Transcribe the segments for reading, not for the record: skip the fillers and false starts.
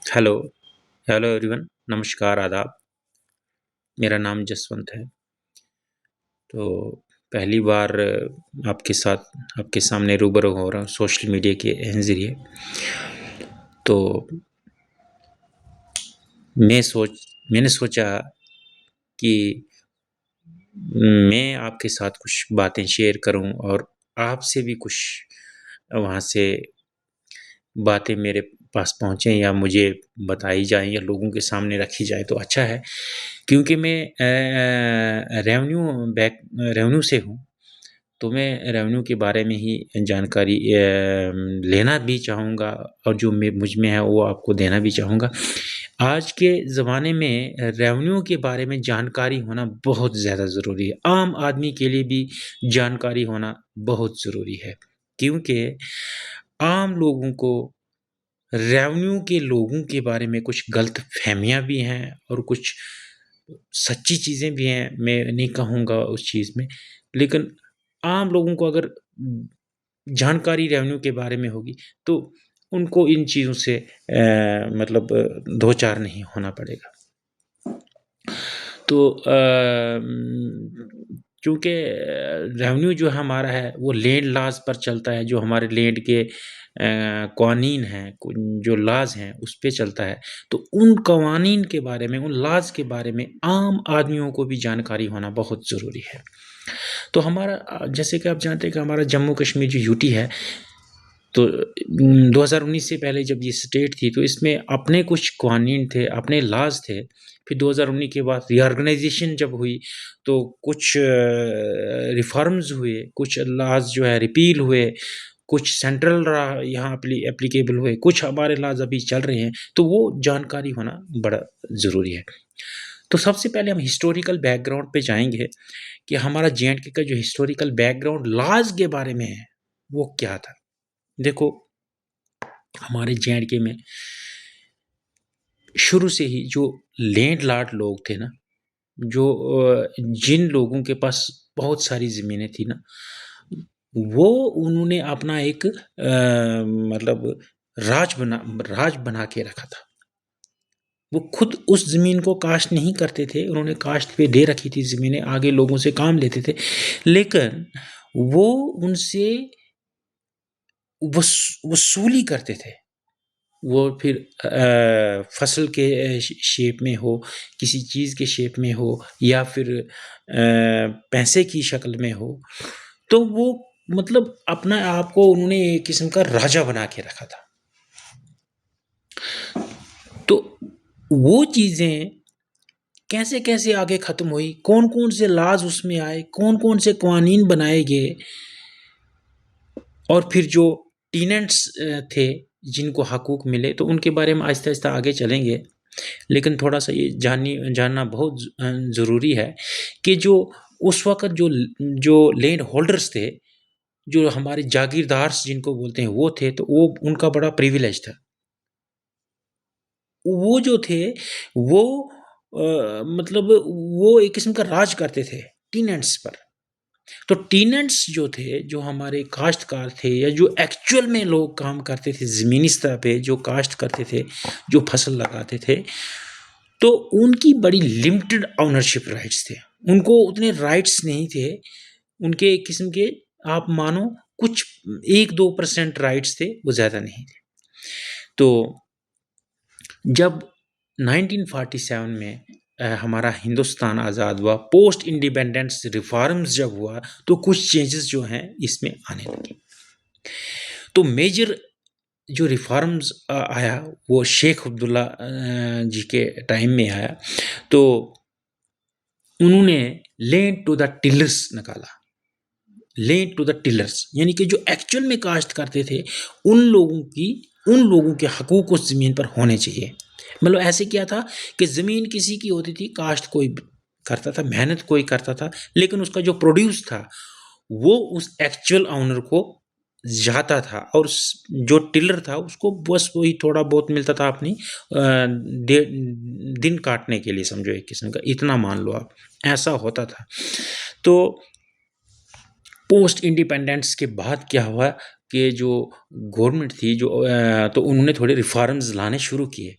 Hello, hello everyone, नमस्कार, आदाब। मेरा नाम जसवंत है। तो पहली बार आपके सामने रूबरू हो रहा हूँ सोशल मीडिया के ज़रिए। तो मैंने सोचा कि मैं आपके साथ कुछ बातें शेयर करूँ और आपसे भी कुछ वहाँ से बातें मेरे पास पहुँचे या मुझे बताई जाएँ या लोगों के सामने रखी जाए तो अच्छा है। क्योंकि मैं रेवेन्यू से हूँ, तो मैं रेवेन्यू के बारे में ही जानकारी लेना भी चाहूँगा और जो मुझ में है वो आपको देना भी चाहूँगा। आज के ज़माने में रेवेन्यू के बारे में जानकारी होना बहुत ज़्यादा ज़रूरी है। आम आदमी के लिए भी जानकारी होना बहुत ज़रूरी है, क्योंकि आम लोगों को रेवेन्यू के लोगों के बारे में कुछ गलतफ़हमियाँ भी हैं और कुछ सच्ची चीज़ें भी हैं, मैं नहीं कहूँगा उस चीज़ में। लेकिन आम लोगों को अगर जानकारी रेवेन्यू के बारे में होगी, तो उनको इन चीज़ों से मतलब दो-चार नहीं होना पड़ेगा। तो चूँकि रेवेन्यू जो हमारा है, वो लैंड लॉज़ पर चलता है, जो हमारे लैंड के कवानीन हैं, जो लॉज़ हैं, उस पे चलता है। तो उन कवानीन के बारे में, उन लॉज़ के बारे में आम आदमियों को भी जानकारी होना बहुत ज़रूरी है। तो हमारा जैसे कि आप जानते हैं कि हमारा जम्मू कश्मीर जो यूटी है, तो 2019 से पहले जब ये स्टेट थी, तो इसमें अपने कुछ कानून थे, अपने लॉज़ थे। फिर 2019 के बाद रीऑर्गनाइज़ेशन जब हुई, तो कुछ रिफ़ॉर्म्स हुए, कुछ लॉज़ जो है रिपील हुए, कुछ सेंट्रल यहाँ एप्लीकेबल हुए, कुछ हमारे लॉज़ अभी चल रहे हैं, तो वो जानकारी होना बड़ा ज़रूरी है। तो सबसे पहले हम हिस्टोरिकल बैकग्राउंड पे जाएँगे कि हमारा जे-एंड-के का जो हिस्टोरिकल बैकग्राउंड लॉज़ के बारे में है, वो क्या था? देखो, हमारे जे-एंड-के में शुरू से ही जो लैंडलॉर्ड लोग थे ना, जो जिन लोगों के पास बहुत सारी ज़मीनें थी ना, वो उन्होंने अपना एक मतलब राज बना के रखा था। वो खुद उस ज़मीन को काश्त नहीं करते थे, उन्होंने काश्त पे दे रखी थी ज़मीनें, आगे लोगों से काम लेते थे। लेकिन वो उनसे वसूली करते थे। वो फिर फसल के शेप में हो, किसी चीज़ के शेप में हो या फिर पैसे की शक्ल में हो, तो वो मतलब अपना आप को उन्होंने एक किस्म का राजा बना के रखा था। तो वो चीज़ें कैसे-कैसे आगे ख़त्म हुई, कौन-कौन से लॉज़ उसमें आए, कौन-कौन से कानून बनाए गए और फिर जो टेनेंट्स थे, जिनको हकूक मिले, तो उनके बारे में आहिस्ता-आहिस्ता आगे चलेंगे। लेकिन थोड़ा-सा ये जानना बहुत ज़रूरी है कि जो उस वक़्त जो लैंड होल्डर्स थे, जो हमारे जागीरदार्स जिनको बोलते हैं, वो थे, तो वो उनका बड़ा प्रिविलेज था। वो जो थे, वो मतलब वो एक किस्म का राज करते थे टेनेंट्स पर। तो टेनेंट्स जो थे, जो हमारे काश्तकार थे या जो एक्चुअल में लोग काम करते थे, ज़मीनी सतह पे जो काश्त करते थे, जो फसल लगाते थे, तो उनकी बड़ी लिमिटेड ओनरशिप राइट्स थे। उनको उतने राइट्स नहीं थे, उनके एक किस्म के आप मानो कुछ 1-2% राइट्स थे, वो ज़्यादा नहीं थे। तो जब 1947 में हमारा हिंदुस्तान आज़ाद हुआ, पोस्ट इंडिपेंडेंस रिफॉर्म्स जब हुआ, तो कुछ चेंजेस जो हैं इसमें आने लगे। तो मेजर जो रिफॉर्म्स आया, वो शेख अब्दुल्ला जी के टाइम में आया। तो उन्होंने लैंड टू द टिलर्स निकाला। लैंड टू द टिलर्स यानी कि जो एक्चुअल में काश्त करते थे, उन लोगों के हकूक उस ज़मीन पर होने चाहिए। मतलब ऐसे क्या था कि ज़मीन किसी की होती थी, काश्त कोई करता था, मेहनत कोई करता था, लेकिन उसका जो प्रोड्यूस था, वो उस एक्चुअल ओनर को जाता था और जो टिलर था उसको बस वही थोड़ा बहुत मिलता था अपनी दिन काटने के लिए, समझो एक किस्म का, इतना मान लो आप, ऐसा होता था। तो पोस्ट इंडिपेंडेंस के बाद क्या हुआ कि जो गवर्नमेंट थी, तो उन्होंने थोड़े रिफॉर्म्स लाने शुरू किए।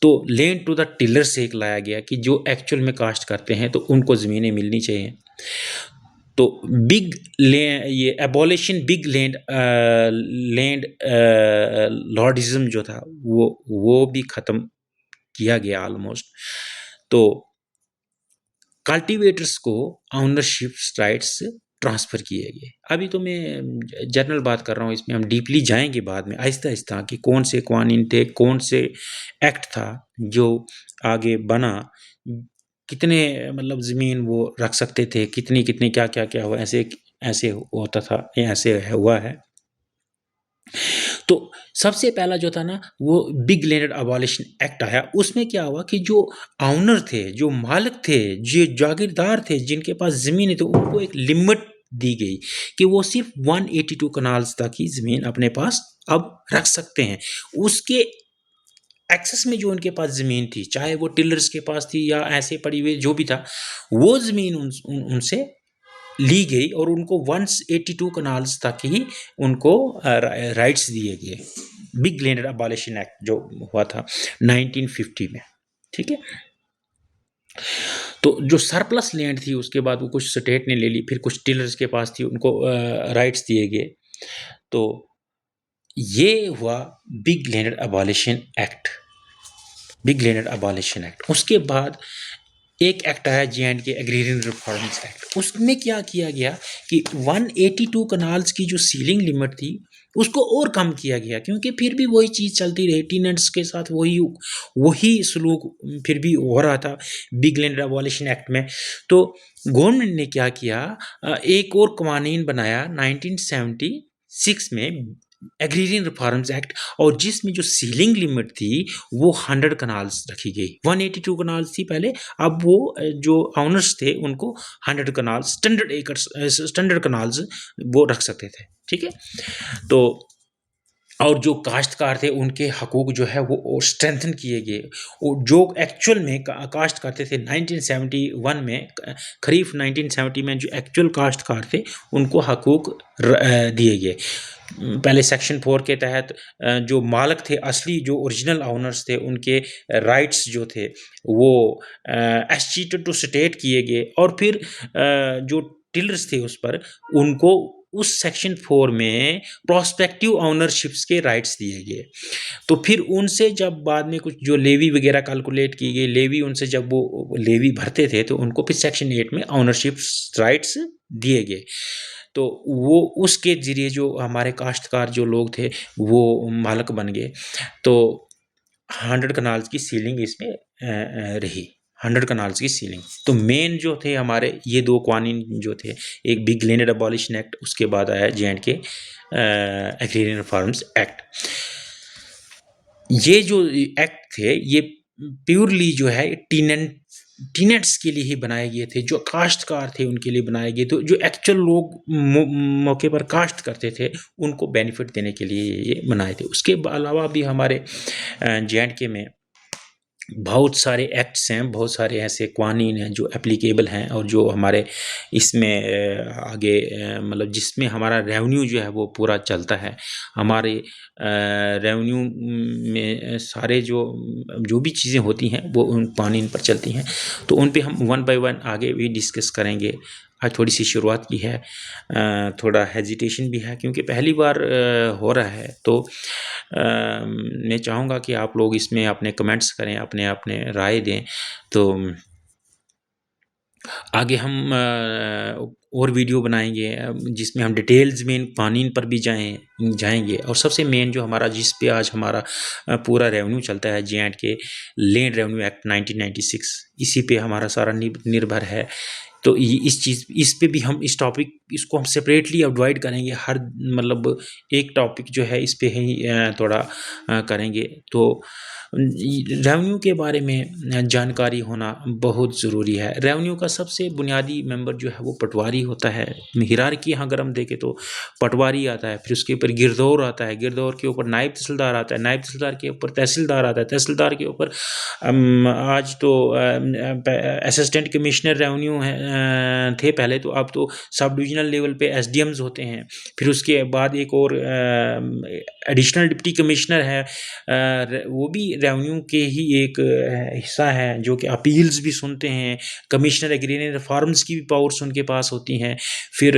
तो लैंड टू द टिलर से एक लाया गया कि जो एक्चुअल में काश्त करते हैं तो उनको ज़मीनें मिलनी चाहिए। तो ये एबॉलिशन बिग लैंड लॉर्डिज्म जो था वो भी ख़त्म किया गया ऑलमोस्ट। तो कल्टीवेटर्स को ओनरशिप राइट्स ट्रांसफ़र किए गए। अभी तो मैं जनरल बात कर रहा हूँ, इसमें हम डीपली जाएंगे बाद में आहिस्ता-आहिस्ता कि कौन से कवानीन थे, कौन से एक्ट था जो आगे बना, कितने मतलब ज़मीन वो रख सकते थे, कितनी क्या हुआ, ऐसे ऐसे होता था, ऐसे हुआ है। तो सबसे पहला जो था ना वो बिग लैंड अबॉलिशन एक्ट आया। उसमें क्या हुआ कि जो ऑनर थे, जो मालिक थे, जो जागीरदार थे, जिनके पास ज़मीन थी, उनको एक लिमिट दी गई कि वो सिर्फ 182 कनाल्स तक ही ज़मीन अपने पास अब रख सकते हैं। उसके एक्सेस में जो उनके पास ज़मीन थी, चाहे वो टिलर्स के पास थी या ऐसे पड़ी हुई जो भी था, वो ज़मीन उनसे ली गई और उनको 182 कनाल्स तक ही उनको राइट्स दिए गए। बिग लैंड अबॉलिशन एक्ट जो हुआ था 1950 में, ठीक है। तो जो सरप्लस लैंड थी उसके बाद वो कुछ स्टेट ने ले ली, फिर कुछ टिलर्स के पास थी, उनको राइट्स दिए गए। तो ये हुआ big land abolition act, big land abolition act. उसके बाद एक एक्ट आया J&K एग्रीरियन रिफॉर्म्स एक्ट। उसमें क्या किया गया कि 182 कनाल्स की जो सीलिंग लिमिट थी उसको और कम किया गया, क्योंकि फिर भी वही चीज़ चलती रही, टीनेंट्स के साथ वही सलूक फिर भी हो रहा था बिग लैंड अबॉलिशन एक्ट में। तो गवर्नमेंट ने क्या किया, एक और कवानीन बनाया 1976 में, एग्रीरियन रिफॉर्म्स एक्ट, और जिसमें जो सीलिंग लिमिट थी वो 100 कनाल्स रखी गई। 182 कनाल्स थी पहले, अब वो जो ऑनर्स थे उनको 100 कनाल्स, स्टैंडर्ड कनाल्स वो रख सकते थे, ठीक है। तो और जो काश्तकार थे उनके हकूक जो है वो स्ट्रेंथन किए गए, और जो एक्चुअल में काश्त करते थे 1971 में, खरीफ 1970 में जो एक्चुअल काश्तकार थे उनको हकूक दिए गए। पहले सेक्शन 4 के तहत जो मालिक थे, असली जो ओरिजिनल ओनर्स थे, उनके राइट्स जो थे वो एस्चीटेड टू स्टेट किए गए, और फिर जो टिलर्स थे उस पर उनको उस सेक्शन 4 में प्रोस्पेक्टिव ओनरशिप्स के राइट्स दिए गए। तो फिर उनसे जब बाद में कुछ जो लेवी वगैरह कैलकुलेट की गई, लेवी उनसे जब वो लेवी भरते थे तो उनको फिर सेक्शन 8 में ओनरशिप राइट्स दिए गए। तो वो उसके ज़रिए जो हमारे काश्तकार जो लोग थे वो मालिक बन गए। तो 100 कनाल्स की सीलिंग इसमें रही, 100 कनाल्स की सीलिंग। तो मेन जो थे हमारे ये दो कानून जो थे, एक बिग लैंड अबॉलिशन एक्ट, उसके बाद आया J&K एग्रीरियन रिफॉर्म्स एक्ट। ये जो एक्ट थे ये प्योरली जो है टीनेंट्स के लिए ही बनाए गए थे, जो काश्तकार थे उनके लिए बनाए गए। तो जो एक्चुअल लोग मौके पर काश्त करते थे उनको बेनिफिट देने के लिए ये बनाए थे। उसके अलावा भी हमारे J&K में बहुत सारे एक्ट्स हैं, बहुत सारे ऐसे कानून हैं जो एप्लीकेबल हैं, और जो हमारे इसमें आगे मतलब जिसमें हमारा रेवेन्यू जो है वो पूरा चलता है। हमारे रेवेन्यू में सारे जो भी चीज़ें होती हैं वो उन कानून पर चलती हैं। तो उन पे हम वन बाय वन आगे भी डिस्कस करेंगे। आज थोड़ी सी शुरुआत की है, थोड़ा हेजिटेशन भी है क्योंकि पहली बार हो रहा है। तो मैं चाहूँगा कि आप लोग इसमें अपने कमेंट्स करें, अपने अपने राय दें। तो आगे हम और वीडियो बनाएंगे जिसमें हम डिटेल्स में कानून पर भी जाएंगे। और सबसे मेन जो हमारा जिस पे आज हमारा पूरा रेवेन्यू चलता है J&K लैंड रेवेन्यू एक्ट 1996, इसी पे हमारा सारा निर्भर है। तो इस पे भी हम इस टॉपिक इसको हम सेपरेटली अवॉइड करेंगे, हर मतलब एक टॉपिक जो है इस पे ही थोड़ा करेंगे। तो रेवेन्यू के बारे में जानकारी होना बहुत ज़रूरी है। रेवेन्यू का सबसे बुनियादी मेंबर जो है वो पटवारी होता है। हिरार्की अगर हम देखें तो पटवारी आता है, फिर उसके ऊपर गिरदौर आता है, गिरदौर के ऊपर नायब तहसीलदार आता है, नायब तहसीलदार के ऊपर तहसीलदार आता है, तहसीलदार के ऊपर आज तो असिस्टेंट कमिश्नर रेवेन्यू थे पहले, तो अब तो सब डिविजनल लेवल पे SDMs होते हैं। फिर उसके बाद एक और एडिशनल डिप्टी कमिश्नर है, वो भी रेवेन्यू के ही एक हिस्सा हैं, जो कि अपील्स भी सुनते हैं, कमिश्नर एग्रीरियन रिफॉर्म्स की भी पावर्स उनके पास होती हैं। फिर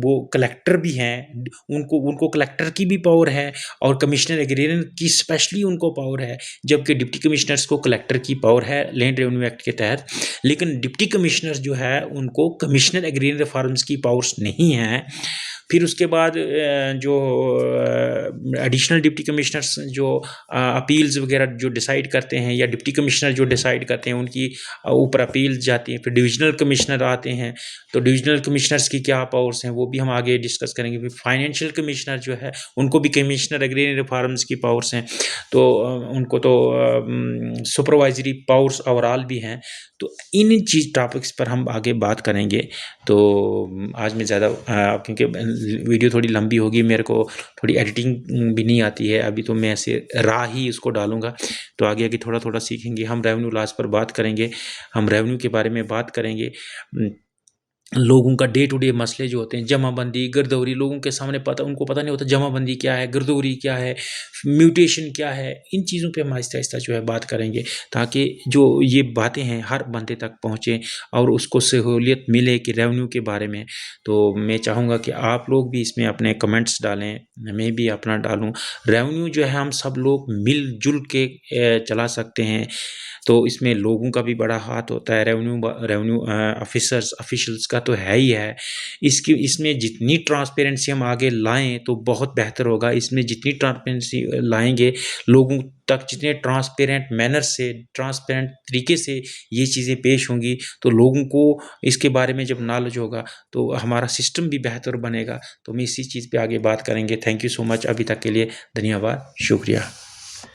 वो कलेक्टर भी हैं, उनको उनको कलेक्टर की भी पावर है और कमिश्नर एग्रीरियन की स्पेशली उनको पावर है, जबकि डिप्टी कमिश्नर्स को कलेक्टर की पावर है लैंड रेवेन्यू एक्ट के तहत। लेकिन डिप्टी कमिश्नर्स जो है उनको कमिश्नर एग्रीरियन रिफॉर्म्स की पावर्स नहीं हैं। फिर उसके बाद जो एडिशनल डिप्टी कमिश्नर्स जो अपील्स वगैरह जो डिसाइड करते हैं, या डिप्टी कमिश्नर जो डिसाइड करते हैं, उनकी ऊपर अपील्स जाती हैं। फिर डिविजनल कमिश्नर आते हैं, तो डिविजनल कमिश्नर्स की क्या पावर्स हैं वो भी हम आगे डिस्कस करेंगे। फिर फाइनेंशियल कमिश्नर जो है उनको भी कमिश्नर एग्रीरियन रिफॉर्म्स की पावर्स हैं, तो उनको तो सुपरवाइजरी पावर्स ओवरऑल भी हैं। तो इन चीज़ टॉपिक्स पर हम आगे बात करेंगे। तो आज मैं ज़्यादा क्योंकि वीडियो थोड़ी लंबी होगी, मेरे को थोड़ी एडिटिंग भी नहीं आती है अभी, तो मैं ऐसे राह ही उसको डालूँगा। तो आगे आगे थोड़ा थोड़ा सीखेंगे। हम रेवेन्यू लॉस पर बात करेंगे, हम रेवेन्यू के बारे में बात करेंगे। लोगों का डे टू डे मसले जो होते हैं, जमाबंदी, गिरदौरी, लोगों के सामने उनको पता नहीं होता जमाबंदी क्या है, गिरदौरी क्या है, म्यूटेशन क्या है। इन चीज़ों पे हम आहिस्ता-आहिस्ता जो है बात करेंगे, ताकि जो ये बातें हैं हर बंदे तक पहुँचे और उसको सहूलियत मिले कि रेवेन्यू के बारे में। तो मैं चाहूँगा कि आप लोग भी इसमें अपने कमेंट्स डालें, मैं भी अपना डालूँ। रेवेन्यू जो है हम सब लोग मिल-जुल के चला सकते हैं, तो इसमें लोगों का भी बड़ा हाथ होता है। रेवेन्यू ऑफिशियल्स का तो है ही है। इसमें जितनी ट्रांसपेरेंसी हम आगे लाएँ तो बहुत बेहतर होगा। इसमें जितनी ट्रांसपेरेंसी लाएँगे, लोगों तक जितने ट्रांसपेरेंट मैनर से, ट्रांसपेरेंट तरीके से ये चीज़ें पेश होंगी, तो लोगों को इसके बारे में जब नॉलेज होगा तो हमारा सिस्टम भी बेहतर बनेगा। तो हम इसी चीज़ पे आगे बात करेंगे। Thank you so much. अभी तक के लिए धन्यवाद, शुक्रिया।